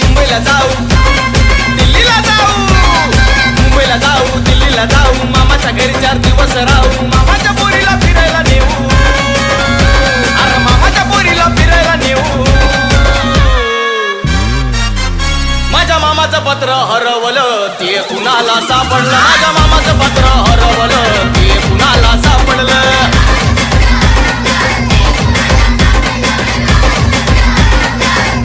मुंबईला जाऊ, दिल्लीला जाऊ, मुंबईला जाऊ, दिल्लीला जाऊ, मामाच्या घरी 4 दिवस राहू, मामाच्या पोरीला फिरायला नेऊ, अरे मामाच्या पोरीला फिरायला नेऊ. माझ्या मामाचं पत्र हरवलं, ते कुणाला सापडलं, माझ्या मामाचं पत्र हरवलं, ते कुणाला सापडलं.